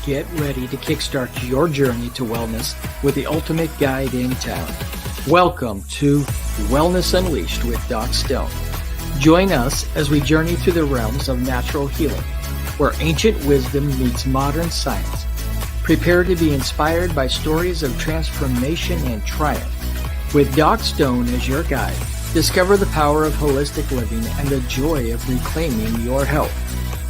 Get ready to kickstart your journey to wellness with the ultimate guide in town. Welcome to Wellness Unleashed with Doc Stone. Join us as we journey through the realms of natural healing, where ancient wisdom meets modern science. Prepare to be inspired by stories of transformation and triumph. With Doc Stone as your guide, discover the power of holistic living and the joy of reclaiming your health.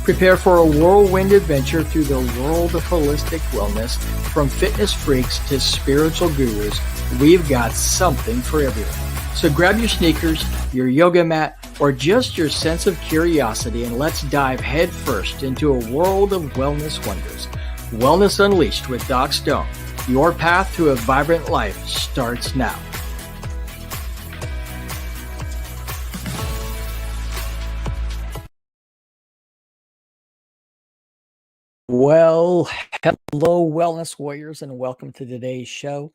Prepare for a whirlwind adventure through the world of holistic wellness. From fitness freaks to spiritual gurus, we've got something for everyone. So grab your sneakers, your yoga mat, or just your sense of curiosity, and let's dive headfirst into a world of wellness wonders. Wellness Unleashed with Doc Stone. Your path to a vibrant life starts now. Well, hello, wellness warriors, and welcome to today's show.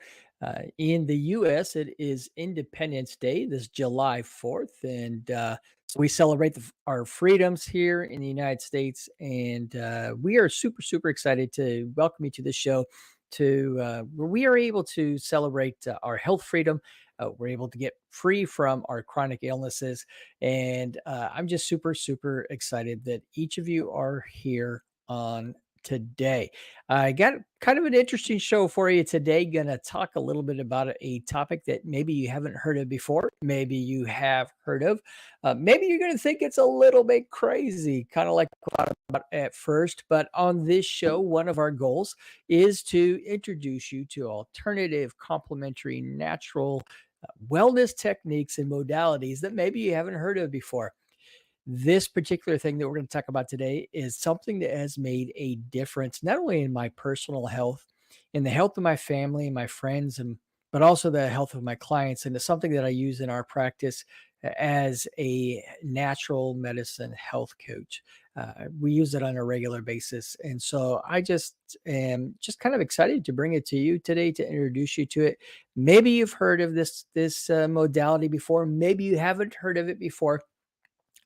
In the U.S., it is Independence Day, this July 4th, and so we celebrate our freedoms here in the United States. And we are super, super excited to welcome you to the show where we are able to celebrate our health freedom. We're able to get free from our chronic illnesses. And I'm just super, super excited that each of you are here on today. I got kind of an interesting show for you today. Gonna talk a little bit about a topic that maybe you haven't heard of before, maybe you have heard of, maybe you're gonna think it's a little bit crazy, kind of like I thought about at first. But on this show, one of our goals is to introduce you to alternative, complementary, natural wellness techniques and modalities that maybe you haven't heard of before. This particular thing that we're going to talk about today is something that has made a difference, not only in my personal health, in the health of my family, my friends, but also the health of my clients. And it's something that I use in our practice as a natural medicine health coach. We use it on a regular basis. And so I just am just kind of excited to bring it to you today to introduce you to it. Maybe you've heard of this modality before. Maybe you haven't heard of it before.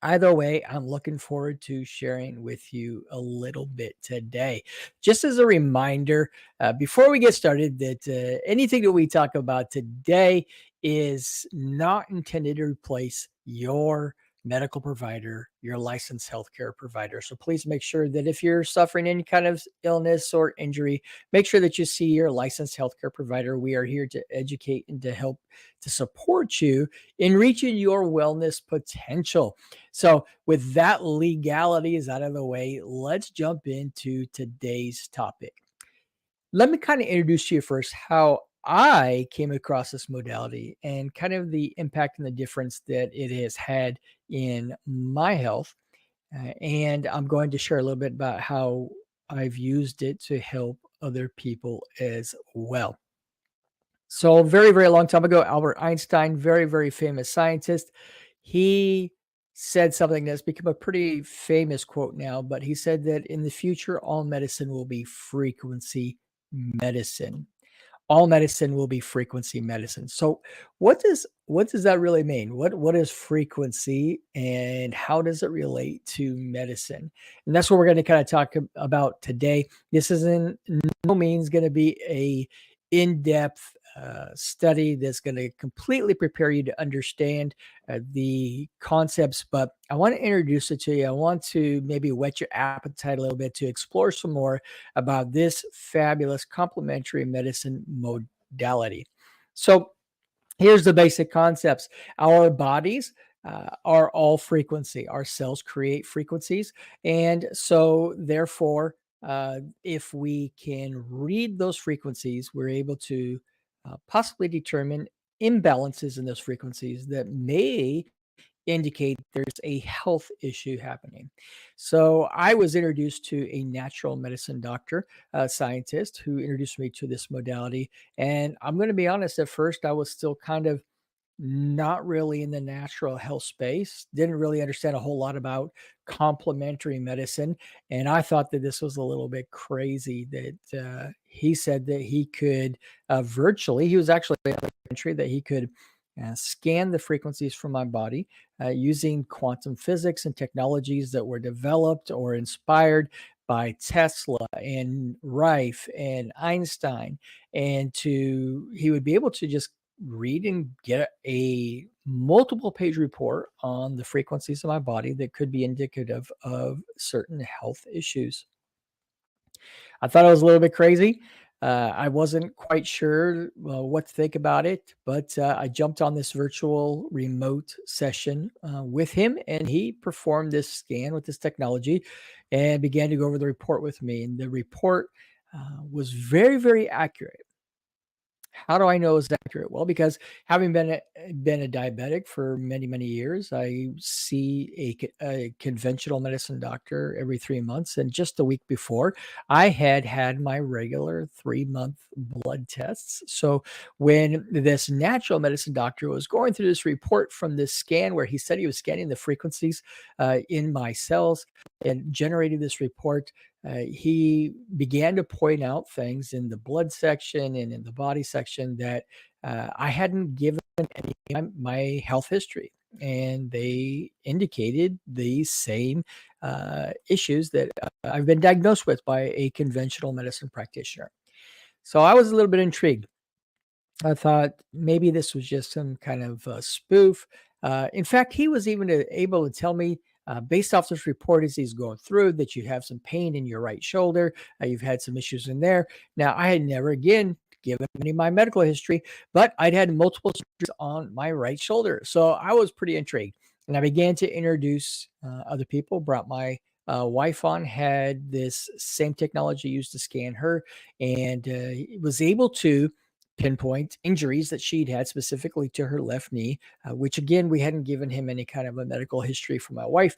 Either way, I'm looking forward to sharing with you a little bit today. Just as a reminder, before we get started, that anything that we talk about today is not intended to replace your medical provider, your licensed healthcare provider. So please make sure that if you're suffering any kind of illness or injury, make sure that you see your licensed healthcare provider. We are here to educate and to help to support you in reaching your wellness potential. So, with that legalities out of the way, let's jump into today's topic. Let me kind of introduce to you first how I came across this modality and kind of the impact and the difference that it has had in my health. And I'm going to share a little bit about how I've used it to help other people as well. So, very, very long time ago, Albert Einstein, very, very famous scientist, he said something that's become a pretty famous quote now, but he said that in the future, all medicine will be frequency medicine. All medicine will be frequency medicine. So, what does that really mean? What is frequency, and how does it relate to medicine? And that's what we're going to kind of talk about today. This isn't no means going to be a in-depth study that's going to completely prepare you to understand the concepts, but I want to introduce it to you. I want to maybe whet your appetite a little bit to explore some more about this fabulous complementary medicine modality. So, here's the basic concepts. Our bodies are all frequency. Our cells create frequencies. And so, therefore, if we can read those frequencies, we're able to possibly determine imbalances in those frequencies that may indicate there's a health issue happening. So I was introduced to a natural medicine doctor, a scientist who introduced me to this modality. And I'm going to be honest, at first I was still kind of not really in the natural health space, didn't really understand a whole lot about complementary medicine. And I thought that this was a little bit crazy that he said that he could virtually, he was actually in the country that he could scan the frequencies from my body using quantum physics and technologies that were developed or inspired by Tesla and Rife and Einstein, and he would be able to just read and get a multiple page report on the frequencies of my body that could be indicative of certain health issues. I thought it was a little bit crazy. I wasn't quite sure what to think about it, but I jumped on this virtual remote session with him, and he performed this scan with this technology and began to go over the report with me. And the report was very, very accurate. How do I know it's accurate? Well, because having been a diabetic for many, many years, I see a conventional medicine doctor every 3 months, and just the week before, I had my regular 3-month blood tests. So, when this natural medicine doctor was going through this report from this scan where he said he was scanning the frequencies, in my cells and generating this report, he began to point out things in the blood section and in the body section that I hadn't given any my health history. And they indicated the same issues that I've been diagnosed with by a conventional medicine practitioner. So I was a little bit intrigued. I thought maybe this was just some kind of spoof. In fact, he was even able to tell me, based off this report as he's going through, that you have some pain in your right shoulder. You've had some issues in there. Now, I had never again given any of my medical history, but I'd had multiple surgeries on my right shoulder. So I was pretty intrigued. And I began to introduce other people, brought my wife on, had this same technology used to scan her, and was able to pinpoint injuries that she'd had specifically to her left knee, which again, we hadn't given him any kind of a medical history for my wife.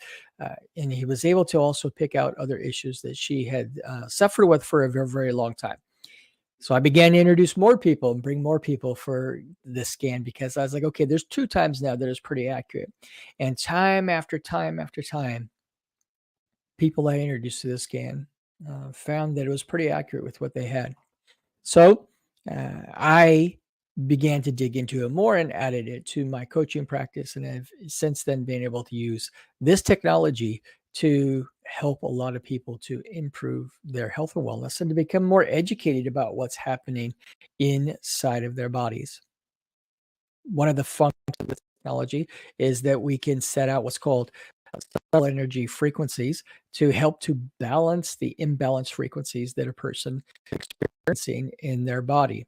And he was able to also pick out other issues that she had suffered with for a very, very long time. So I began to introduce more people and bring more people for this scan because I was like, okay, there's 2 times now that is pretty accurate. And time after time after time, people I introduced to this scan found that it was pretty accurate with what they had. So I began to dig into it more and added it to my coaching practice. And have since then been able to use this technology to help a lot of people to improve their health and wellness and to become more educated about what's happening inside of their bodies. One of the functions of the technology is that we can set out what's called cell energy frequencies to help to balance the imbalanced frequencies that a person is experiencing in their body.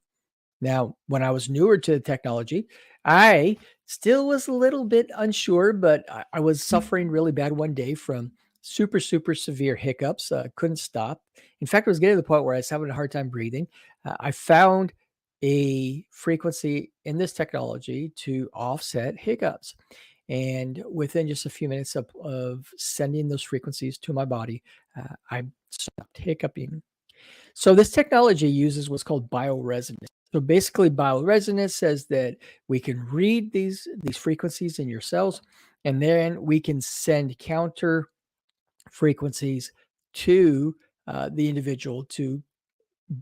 Now, when I was newer to the technology, I still was a little bit unsure, but I was suffering really bad one day from super, super severe hiccups. Couldn't stop. In fact, I was getting to the point where I was having a hard time breathing. I found a frequency in this technology to offset hiccups. And within just a few minutes of sending those frequencies to my body, I stopped hiccuping. So this technology uses what's called bioresonance. So basically, bioresonance says that we can read these frequencies in your cells, and then we can send counter frequencies to the individual to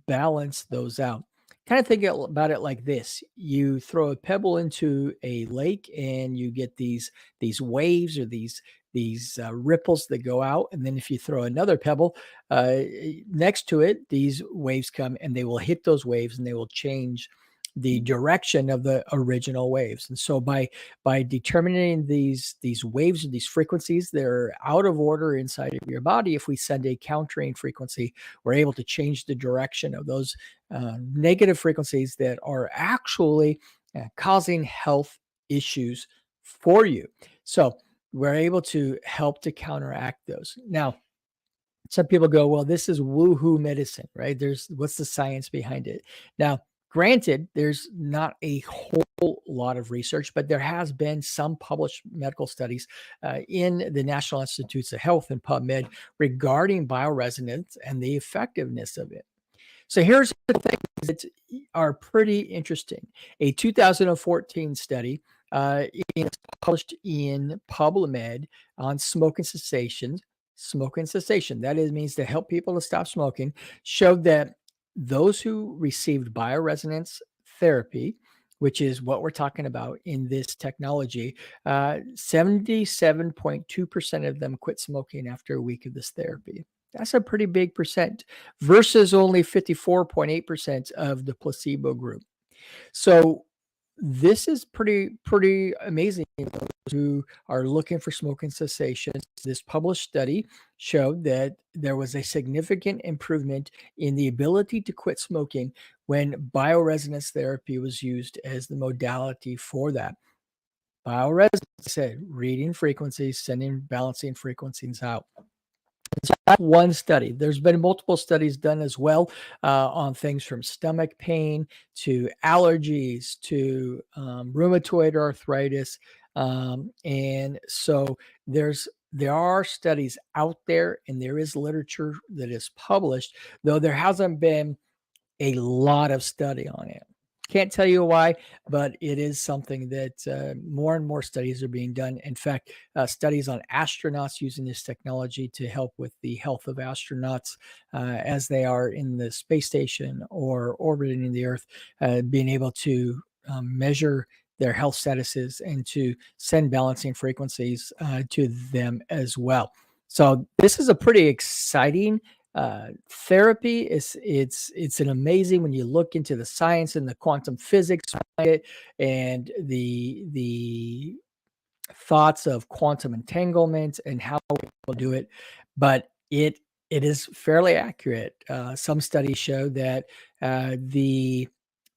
balance those out. Kind of think about it like this: you throw a pebble into a lake, and you get these waves or these ripples that go out, and then if you throw another pebble next to it, these waves come and they will hit those waves, and they will change the direction of the original waves. And so by determining these waves or these frequencies that are out of order inside of your body, if we send a countering frequency, we're able to change the direction of those negative frequencies that are actually causing health issues for you. So we're able to help to counteract those. Now, some people go, well, this is woohoo medicine, right? What's the science behind it? Now, granted, there's not a whole lot of research, but there has been some published medical studies in the National Institutes of Health and PubMed regarding bioresonance and the effectiveness of it. So here's the things that are pretty interesting. A 2014 study is published in PubMed on smoking cessation. Smoking cessation, that is, means to help people to stop smoking, showed that those who received bioresonance therapy which is what we're talking about in this technology, 77.2% of them quit smoking after a week of this therapy. That's a pretty big percent versus only 54.8% of the placebo group. So this is pretty amazing for those who are looking for smoking cessation. This published study showed that there was a significant improvement in the ability to quit smoking when bioresonance therapy was used as the modality for that. Bioresonance said reading frequencies, sending balancing frequencies out. So that's one study. There's been multiple studies done as well on things from stomach pain to allergies to rheumatoid arthritis, and so there are studies out there, and there is literature that is published, though there hasn't been a lot of study on it. Can't tell you why, but it is something that more and more studies are being done. In fact, studies on astronauts using this technology to help with the health of astronauts as they are in the space station or orbiting the Earth, being able to measure their health statuses and to send balancing frequencies to them as well. So this is a pretty exciting therapy. It's an amazing when you look into the science and the quantum physics behind it and the thoughts of quantum entanglement and how people do it, but it is fairly accurate. Some studies show that the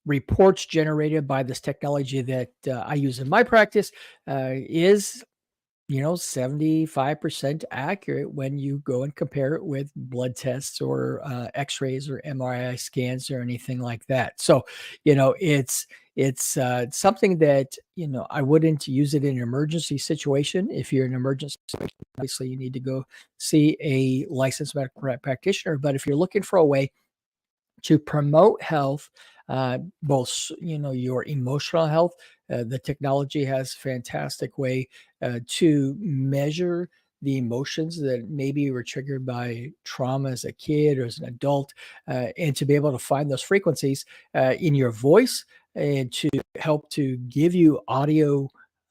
reports generated by this technology that I use in my practice is 75% accurate when you go and compare it with blood tests or x-rays or MRI scans or anything like that. So, it's something that, I wouldn't use it in an emergency situation. If you're in an emergency situation, obviously you need to go see a licensed medical practitioner. But if you're looking for a way to promote health, both your emotional health. The technology has a fantastic way to measure the emotions that maybe were triggered by trauma as a kid or as an adult, and to be able to find those frequencies in your voice and to help to give you audio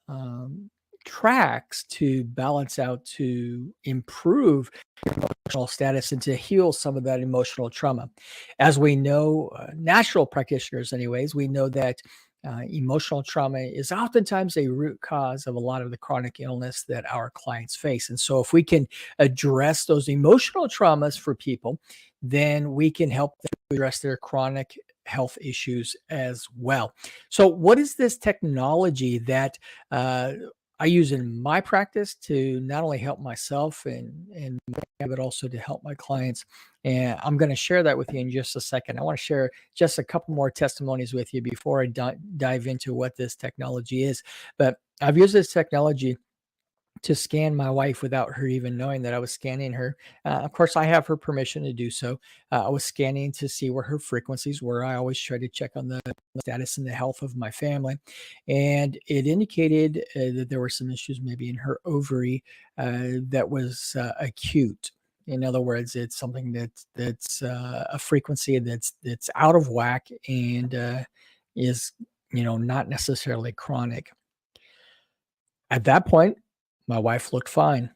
um, tracks to balance out to improve emotional status and to heal some of that emotional trauma. As we know, natural practitioners, anyways, we know that emotional trauma is oftentimes a root cause of a lot of the chronic illness that our clients face. And so, if we can address those emotional traumas for people, then we can help them address their chronic health issues as well. So, what is this technology that I use in my practice to not only help myself and but also to help my clients? And I'm going to share that with you in just a second. I want to share just a couple more testimonies with you before I dive into what this technology is. But I've used this technology to scan my wife without her even knowing that I was scanning her. Of course, I have her permission to do so. I was scanning to see where her frequencies were. I always try to check on the status and the health of my family. And it indicated that there were some issues maybe in her ovary that was acute. In other words, it's something that's a frequency that's out of whack and is not necessarily chronic. At that point, my wife looked fine.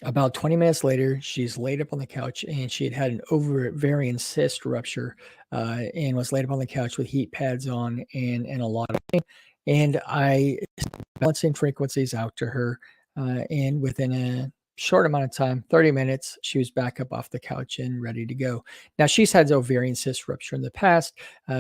About 20 minutes later, she's laid up on the couch and she had an ovarian cyst rupture and was laid up on the couch with heat pads on and a lot of pain. And I balancing frequencies out to her, and within a short amount of time, 30 minutes, she was back up off the couch and ready to go. Now, she's had ovarian cyst rupture in the past.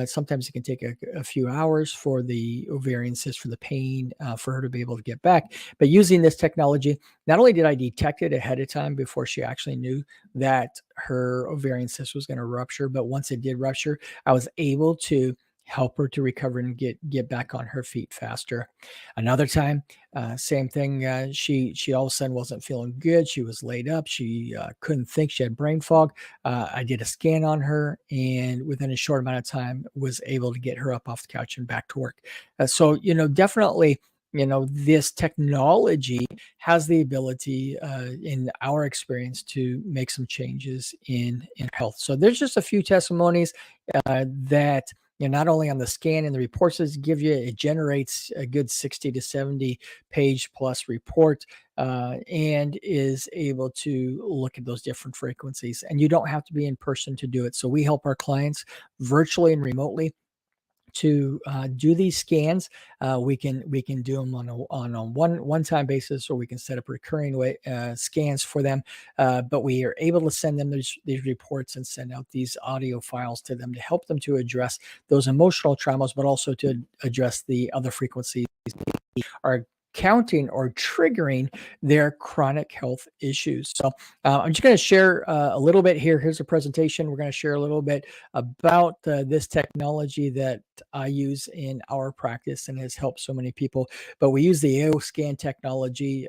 Sometimes it can take a few hours for the ovarian cyst, for the pain, for her to be able to get back. But using this technology, not only did I detect it ahead of time before she actually knew that her ovarian cyst was going to rupture, but once it did rupture, I was able to help her to recover and get back on her feet faster. Another time, same thing. She all of a sudden wasn't feeling good. She was laid up. She couldn't think. She had brain fog. I did a scan on her, and within a short amount of time, was able to get her up off the couch and back to work. So definitely. This technology has the ability, in our experience, to make some changes in health. So there's just a few testimonies that not only on the scan and the reports it give you, it generates a good 60 to 70 page plus report, and is able to look at those different frequencies. And you don't have to be in person to do it. So we help our clients virtually and remotely to do these scans. We can do them on a one time basis, or we can set up recurring scans for them. But we are able to send them these reports and send out these audio files to them to help them to address those emotional traumas, but also to address the other frequencies are counting or triggering their chronic health issues. So I'm just going to share a little bit here. Here's a presentation. We're going to share a little bit about this technology that I use in our practice and has helped so many people. But we use the AO scan technology.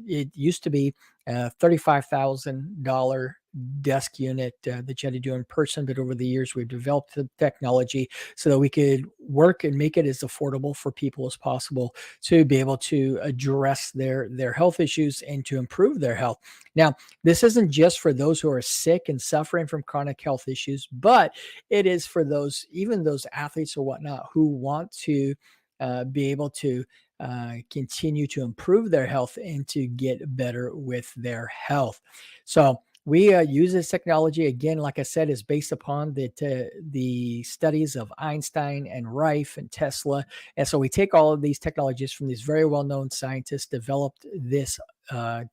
It used to be a $35,000 desk unit that you had to do in person, but over the years we've developed the technology so that we could work and make it as affordable for people as possible to be able to address their health issues and to improve their health. Now, this isn't just for those who are sick and suffering from chronic health issues, but it is for those, even those athletes or whatnot, who want to be able to continue to improve their health and to get better with their health. So we use this technology, again, like I said, is based upon the studies of Einstein and Rife and Tesla. And so we take all of these technologies from these very well-known scientists, developed this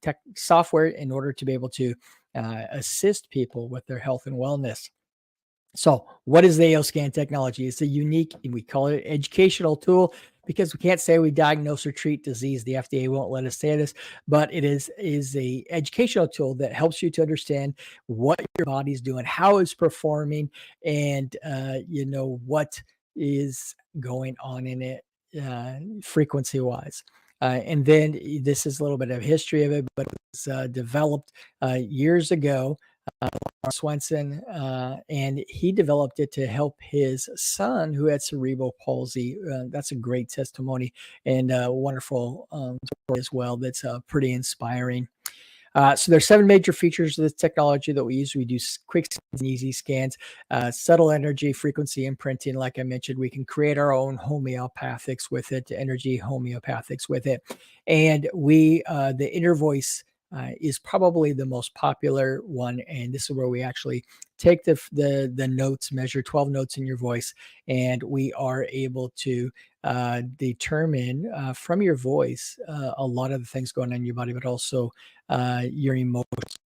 tech software in order to be able to assist people with their health and wellness. So, what is the AO scan technology? It's a unique, we call it educational tool because we can't say we diagnose or treat disease. The FDA won't let us say this, but it is a educational tool that helps you to understand what your body's doing, how it's performing, and what is going on in it frequency wise. And then this is a little bit of history of it, but it was developed years ago, Swenson, and he developed it to help his son who had cerebral palsy. That's a great testimony and wonderful story as well. That's pretty inspiring. So there's 7 major features of this technology that we use. We do quick and easy scans, subtle energy frequency imprinting. Like I mentioned, we can create our own homeopathics with it, energy homeopathics with it. And the inner voice is probably the most popular one. And this is where we actually take the notes, measure 12 notes in your voice, and we are able to determine from your voice a lot of the things going on in your body, but also your emotions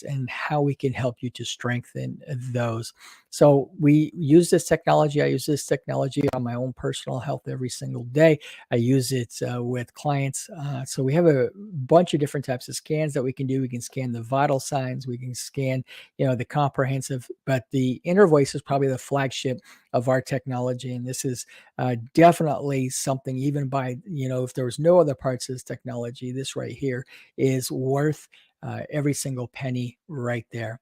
and how we can help you to strengthen those. So we use this technology. I use this technology on my own personal health every single day. I use it with clients. So we have a bunch of different types of scans that we can do. We can scan the vital signs. We can scan, the comprehensive, but the inner voice is probably the flagship of our technology. And this is definitely something, even by, if there was no other parts of this technology, this right here is worth every single penny right there.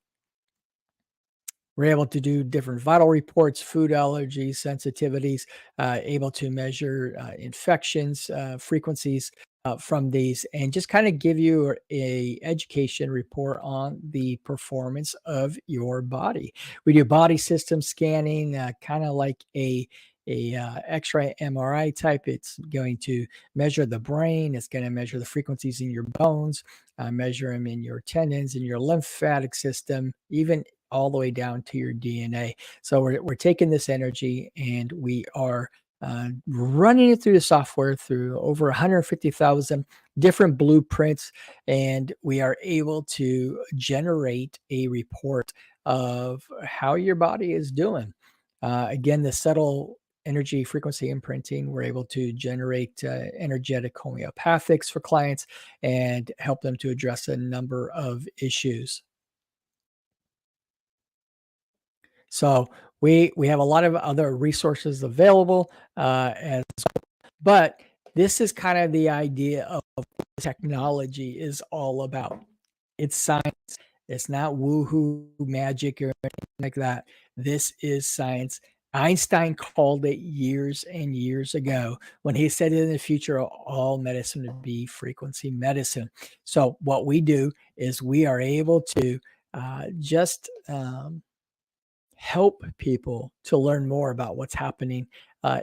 We're able to do different vital reports, food allergies, sensitivities, able to measure infections, frequencies from these, and just kind of give you a education report on the performance of your body. We do body system scanning, kind of like a X-ray MRI type. It's going to measure the brain. It's going to measure the frequencies in your bones, measure them in your tendons, in your lymphatic system, even all the way down to your DNA. So we're taking this energy and we are running it through the software through over 150,000 different blueprints, and we are able to generate a report of how your body is doing. Again, the subtle energy frequency imprinting, we're able to generate energetic homeopathics for clients and help them to address a number of issues. So we have a lot of other resources available, but this is kind of the idea of what technology is all about. It's science. It's not woohoo magic or anything like that. This is science. Einstein called it years and years ago when he said in the future all medicine would be frequency medicine. So what we do is we are able to just help people to learn more about what's happening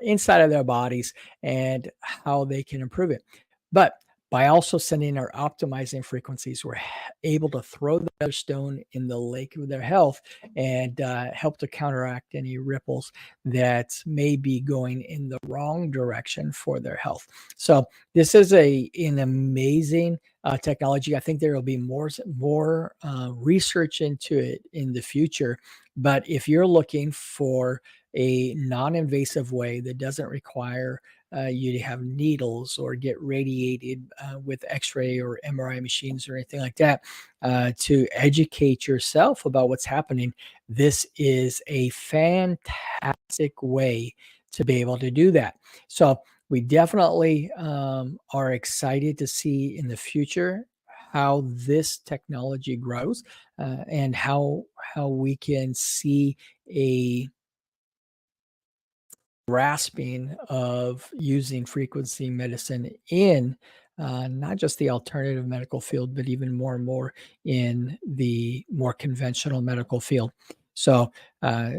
inside of their bodies and how they can improve it. But by also sending or optimizing frequencies, we're able to throw the other stone in the lake of their health and help to counteract any ripples that may be going in the wrong direction for their health. So this is an amazing technology. I think there will be more research into it in the future. But if you're looking for a non-invasive way that doesn't require you to have needles or get radiated with X-ray or MRI machines or anything like that to educate yourself about what's happening, this is a fantastic way to be able to do that. So we definitely are excited to see in the future how this technology grows and how we can see a grasping of using frequency medicine in not just the alternative medical field, but even more and more in the more conventional medical field. So,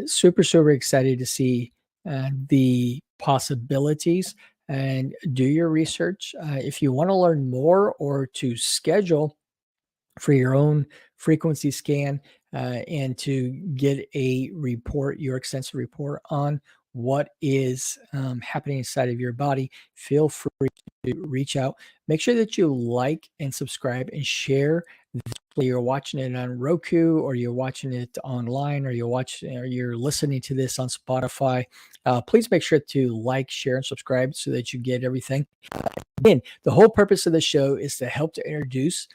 super excited to see the possibilities and do your research. If you want to learn more or to schedule for your own frequency scan and to get a report, your extensive report on what is happening inside of your body, feel free to reach out. Make sure that you like and subscribe and share. Whether you're watching it on Roku or you're watching it online or you're listening to this on Spotify, please make sure to like, share, and subscribe so that you get everything. Again, the whole purpose of the show is to help to introduce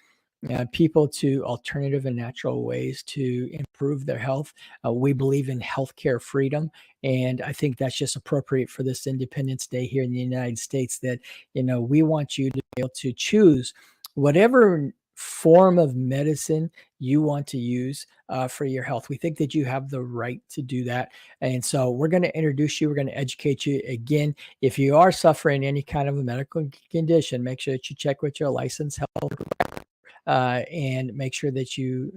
people to alternative and natural ways to improve their health. We believe in healthcare freedom, and I think that's just appropriate for this Independence Day here in the United States. That we want you to be able to choose whatever form of medicine you want to use for your health. We think that you have the right to do that, and so we're going to introduce you. We're going to educate you. Again, if you are suffering any kind of a medical condition, make sure that you check with your licensed health and make sure that you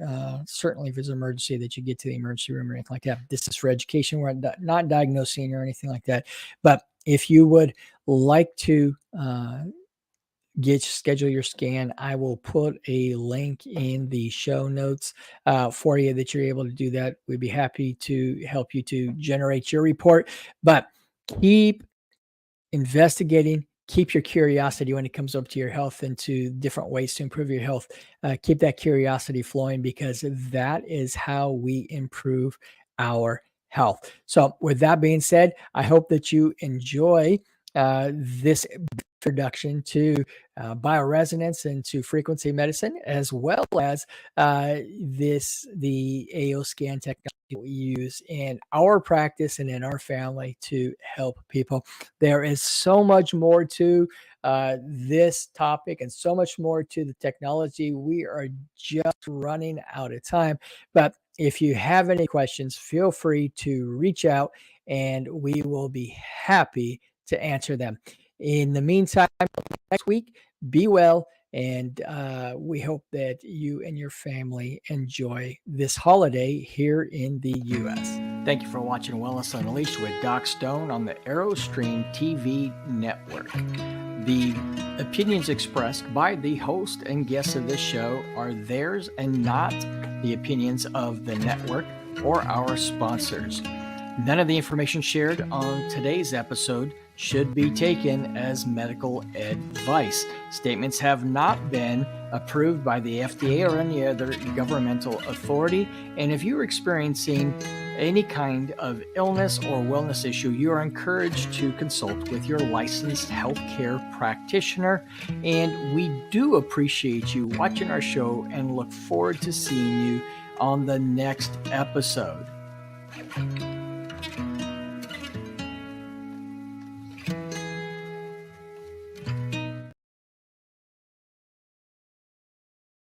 certainly, if it's an emergency, that you get to the emergency room or anything like that. This is for education. We're not diagnosing or anything like that. But if you would like to schedule your scan, I will put a link in the show notes for you that you're able to do that. We'd be happy to help you to generate your report. But keep investigating. Keep your curiosity when it comes up to your health and to different ways to improve your health. Keep that curiosity flowing, because that is how we improve our health. So with that being said, I hope that you enjoy this introduction to bioresonance and to frequency medicine, as well as the AO scan technology we use in our practice and in our family to help people. There is so much more to this topic and so much more to the technology. We are just running out of time. But if you have any questions, feel free to reach out and we will be happy to answer them. In the meantime, next week, be well. And we hope that you and your family enjoy this holiday here in the U.S. Thank you for watching Wellness Unleashed with Doc Stone on the AeroStream TV network. The opinions expressed by the host and guests of this show are theirs and not the opinions of the network or our sponsors. None of the information shared on today's episode should be taken as medical advice. Statements have not been approved by the FDA or any other governmental authority. And if you're experiencing any kind of illness or wellness issue, you are encouraged to consult with your licensed healthcare practitioner. And we do appreciate you watching our show and look forward to seeing you on the next episode.